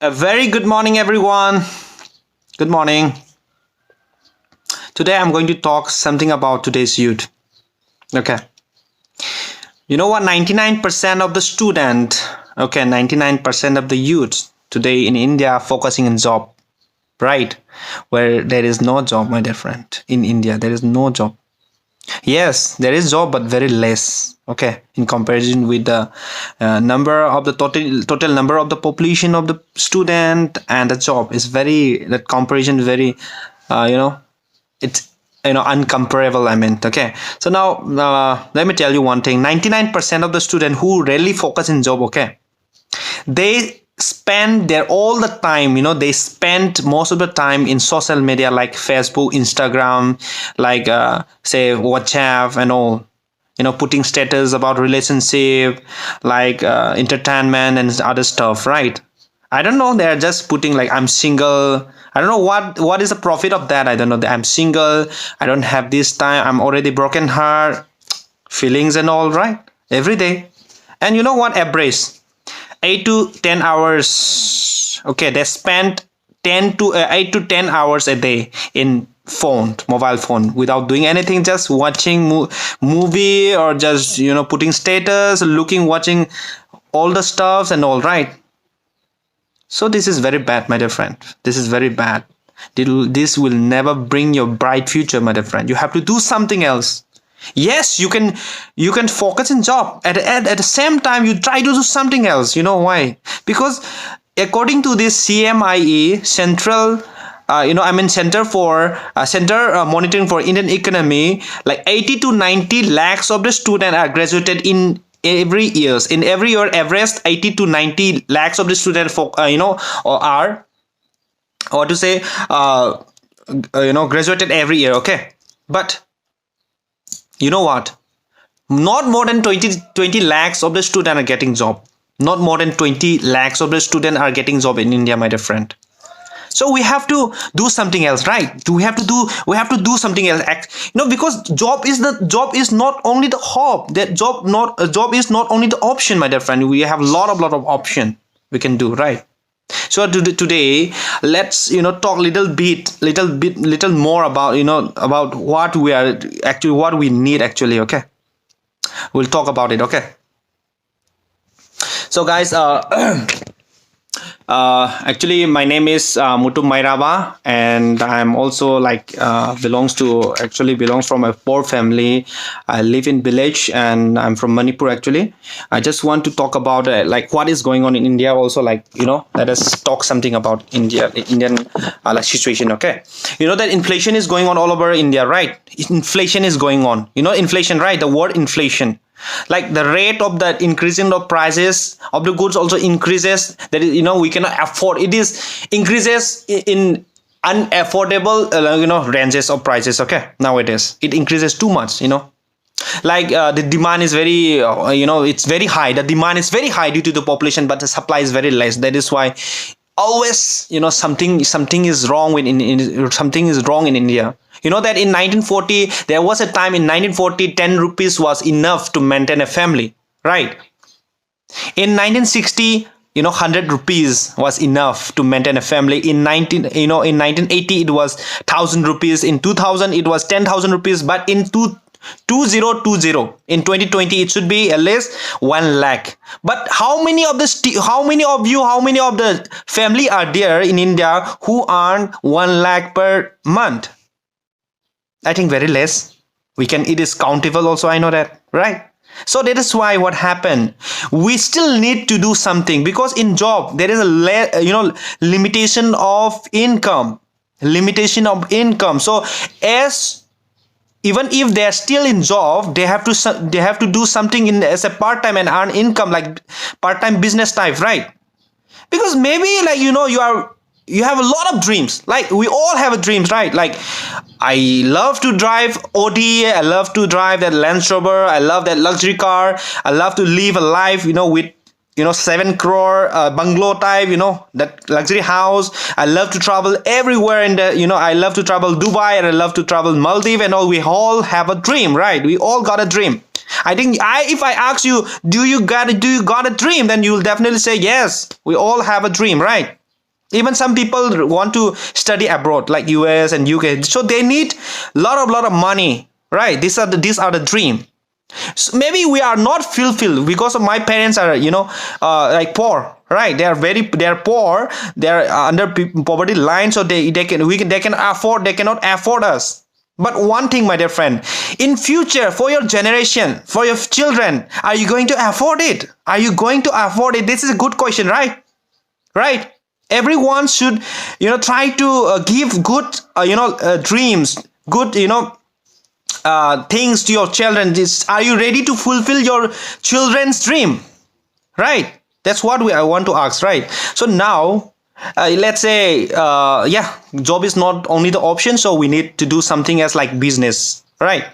A very good morning, everyone. Good morning. Today, I'm going to talk something about today's youth. Okay. You know what? 99% of the student, 99% of the youth today in India are focusing on job, right? Where there is no job, my dear friend. In India, there is no job. Yes, there is job, but very less. Okay, in comparison with the number of the total number of the population of the student and the job is very that comparison is very, uh, you know, it's uncomparable. I mean, okay. So now let me tell you one thing: 99% of the student who really focus in job, okay, they spend their all the time, they spend most of the time in social media like Facebook, Instagram, like say WhatsApp and all, putting status about relationship, like entertainment and other stuff, right? I don't know, they're just putting like I'm single. I don't know what is the profit of that. I don't know that I'm single, I don't have this time, I'm already broken heart, feelings and all, right? Every day. And you know what, average 8 to 10 hours, okay, they spend 10 to 8 to 10 hours a day in mobile phone, without doing anything, just watching movie, or just putting status, looking, watching all the stuffs and all, right? So this is very bad, my dear friend. This is very bad. This will never bring your bright future, my dear friend. You have to do something else. Yes, you can focus in job, at the same time you try to do something else. You know why? Because according to this CMIE, central center for center monitoring for Indian economy, like 80 to 90 lakhs of the students are graduated in every years. In every year, average 80 to 90 lakhs of the students for or are, or to say graduated every year, okay? But you know what, not more than 20 lakhs of the student are getting job. Not more than 20 lakhs of the student are getting job in India, my dear friend. So we have to do something else, right? We have to do something else, because job is not only the hope. That job is not only the option, my dear friend. We have lot of option we can do, right? So today, let's talk little more about about what we need actually, okay? We'll talk about it, okay? So guys, actually, my name is Mutum Mairaba, and I'm also like belongs from a poor family. I live in village, and I'm from Manipur. Actually, I just want to talk about like what is going on in India. Also, like let us talk something about Indian like situation. Okay, you know that inflation is going on all over India, right? Inflation is going on. Inflation, right? The word inflation, like the rate of the increasing of prices of the goods also increases. That is, we cannot afford it. Is increases in unaffordable ranges of prices, okay? Nowadays it increases too much, like the demand is very it's very high. The demand is very high due to the population, but the supply is very less. That is why always something is wrong something is wrong in India. You know that in 1940, there was a time in 1940, 10 rupees was enough to maintain a family, right? In 1960, 100 rupees was enough to maintain a family. In 1980, it was 1,000 rupees. In 2000, it was 10,000 rupees. But in 2020, in 2020, it should be at least 1 lakh. But how many of the family are there in India who earn 1 lakh per month? I think very less. It is countable also, I know that, right? So that is why what happened, we still need to do something, because in job there is a limitation of income. So as even if they are still in job, they have to do something in as a part-time and earn income, like part-time business type, right? Because maybe like you have a lot of dreams, like we all have a dreams, right? Like I love to drive Audi, I love to drive that Land Rover, I love that luxury car, I love to live a life with 7 crore bungalow type, that luxury house. I love to travel everywhere in the I love to travel Dubai, and I love to travel Maldives and all. We all have a dream, right? We all got a dream. I think if I ask you, do you got a dream, then you'll definitely say yes. We all have a dream, right? Even some people want to study abroad, like US and UK. So they need lot of money, right? These are the dream. So maybe we are not fulfilled because of my parents are, like poor, right? They are poor. They are under poverty line, so they cannot afford us. But one thing, my dear friend, in future, for your generation, for your children, are you going to afford it? Are you going to afford it? This is a good question, right? Right? Everyone should, try to give good, dreams, good, things to your children. Are you ready to fulfill your children's dream? Right? That's what I want to ask, right? So now, let's say, job is not only the option, so we need to do something else like business, right?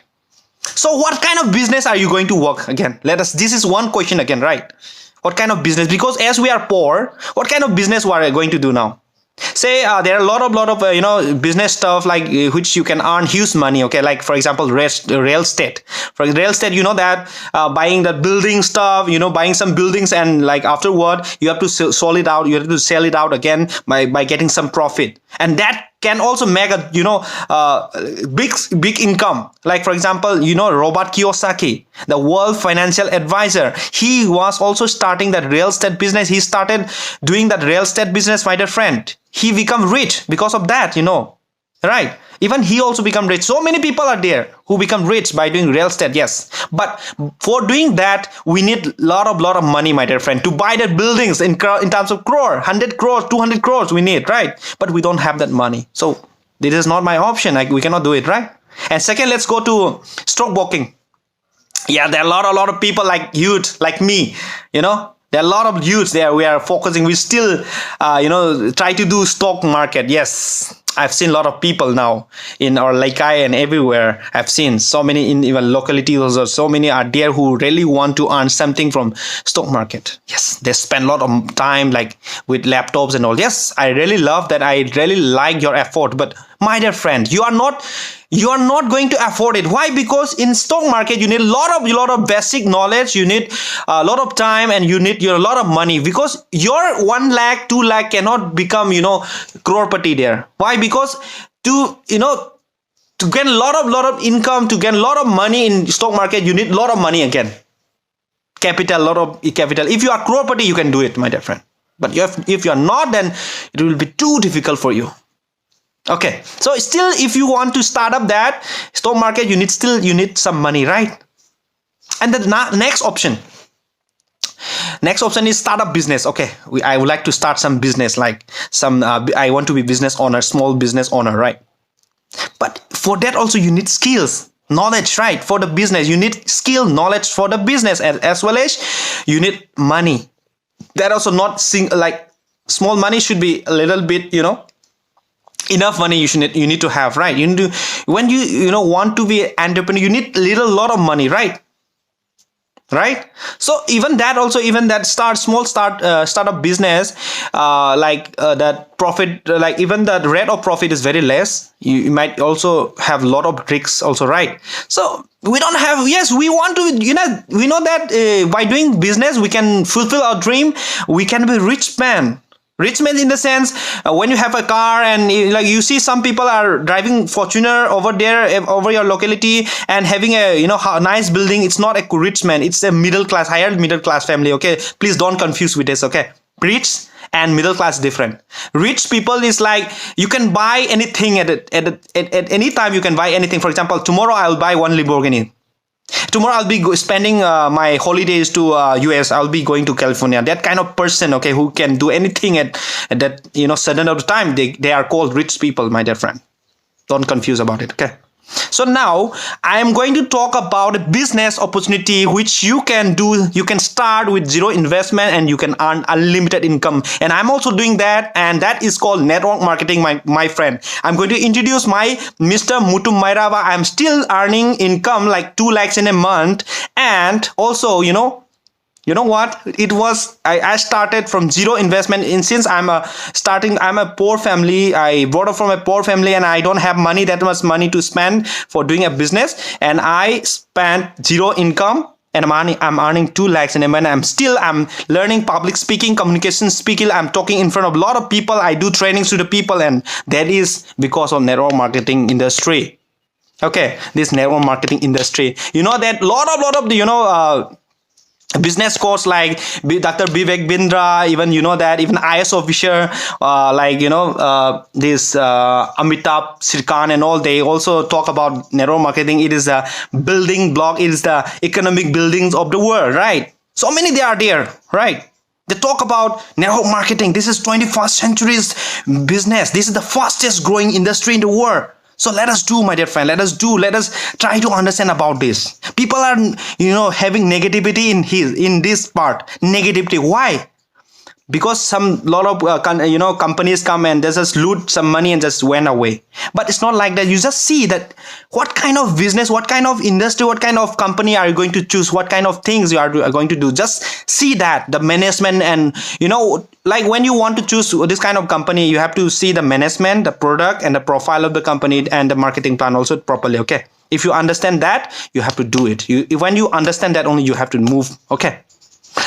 So what kind of business are you going to work again? This is one question again, right? What kind of business? Because as we are poor, what kind of business we are going to do now? Say there are a lot of business stuff like which you can earn huge money. Okay, like for example, real estate. For real estate, you know that buying the building stuff, buying some buildings, and like afterward you have to sell it out. You have to sell it out again by getting some profit, and that can also make a big income. Like for example, Robert Kiyosaki, the world financial advisor. He was also starting that real estate business. He started doing that real estate business, my dear friend. He become rich because of that, right? Even he also become rich. So many people are there who become rich by doing real estate. Yes, but for doing that, we need lot of money, my dear friend, to buy the buildings in terms of crore, 100 crores, 200 crores we need, right? But we don't have that money. So this is not my option. We cannot do it, right? And second, let's go to stockbroking. Yeah, there are a lot of people like youth, like me, There are a lot of youths there. We are focusing. We still, try to do stock market. Yes, I've seen a lot of people now in our Laikai and everywhere. I've seen so many in even localities. Also, so many are there who really want to earn something from stock market. Yes, they spend a lot of time like with laptops and all. Yes, I really love that. I really like your effort. But my dear friend, you are not going to afford it. Why? Because in stock market you need a lot of basic knowledge, you need a lot of time, and you need a lot of money, because your 1 lakh 2 lakh cannot become crorepati there. Why? Because to get a lot of income, to get a lot of money in stock market, you need a lot of money again, capital, a lot of capital. If you are crorepati, you can do it, my dear friend. But if you are not, then it will be too difficult for you. Okay, so still, if you want to start up that stock market, you need some money, right? And the next option is startup business. Okay, I would like to start some business, like I want to be business owner, small business owner, right? But for that also you need skills, knowledge, right? For the business you need skill, knowledge for the business, as well as you need money. That also not like small money should be a little bit, enough money you need to have, right? You need to, when you want to be an entrepreneur, you need lot of money, right? So even that startup business, that profit, like even the rate of profit is very less. You might also have a lot of risks also, right? So we don't have, yes, we want to, we know that by doing business we can fulfill our dream. We can be rich man in the sense, when you have a car and like you see some people are driving Fortuner over there, over your locality, and having a nice building. It's not a rich man, it's a higher middle class family. Okay, please don't confuse with this. Okay, rich and middle class different. Rich people is like you can buy anything at any time. You can buy anything. For example, tomorrow I'll buy one Lamborghini. Tomorrow I'll be spending my holidays to US. I'll be going to California. That kind of person, okay, who can do anything at that certain of the time, they are called rich people, my dear friend. Don't confuse about it, okay? So now I am going to talk about a business opportunity which you can do. You can start with zero investment and you can earn unlimited income. And I'm also doing that, and that is called network marketing, my friend. I'm going to introduce my Mr. Muthu Mairava. I'm still earning income like 2 lakhs in a month, and also you know what, it was I started from zero investment. Since I'm a poor family, I brought up from a poor family, and I don't have that much money to spend for doing a business, and I spent zero income, and I'm earning 2 lakhs, and when I'm learning public speaking, communication speaking, I'm talking in front of a lot of people, I do trainings to the people, and that is because of network marketing industry. Okay, this network marketing industry, you know that lot of the business course like Dr. Vivek Bindra, even you know that even IS officer like this Amitabh Sirkan and all, they also talk about network marketing. It is a building block, it is the economic buildings of the world, right? So many they are there, right? They talk about network marketing. This is 21st century's business. This is the fastest growing industry in the world. So let us do, my dear friend, let us try to understand about this. People are having negativity in this part. Negativity, why? Because some lot of companies come and they just loot some money and just went away. But it's not like that. You just see that what kind of business, what kind of industry, what kind of company are you going to choose, what kind of things you are going to do. Just see that the management, and like when you want to choose this kind of company, you have to see the management, the product, and the profile of the company, and the marketing plan also properly. Okay, if you understand that, you have to do it. When you understand that, only you have to move. Okay,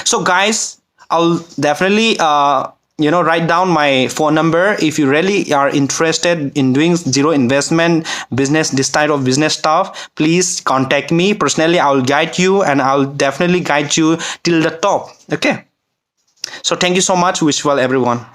so guys, I'll definitely write down my phone number. If you really are interested in doing zero investment business, this type of business stuff, please contact me personally. I'll guide you, and I'll definitely guide you till the top. Okay, so thank you so much. Wish well everyone.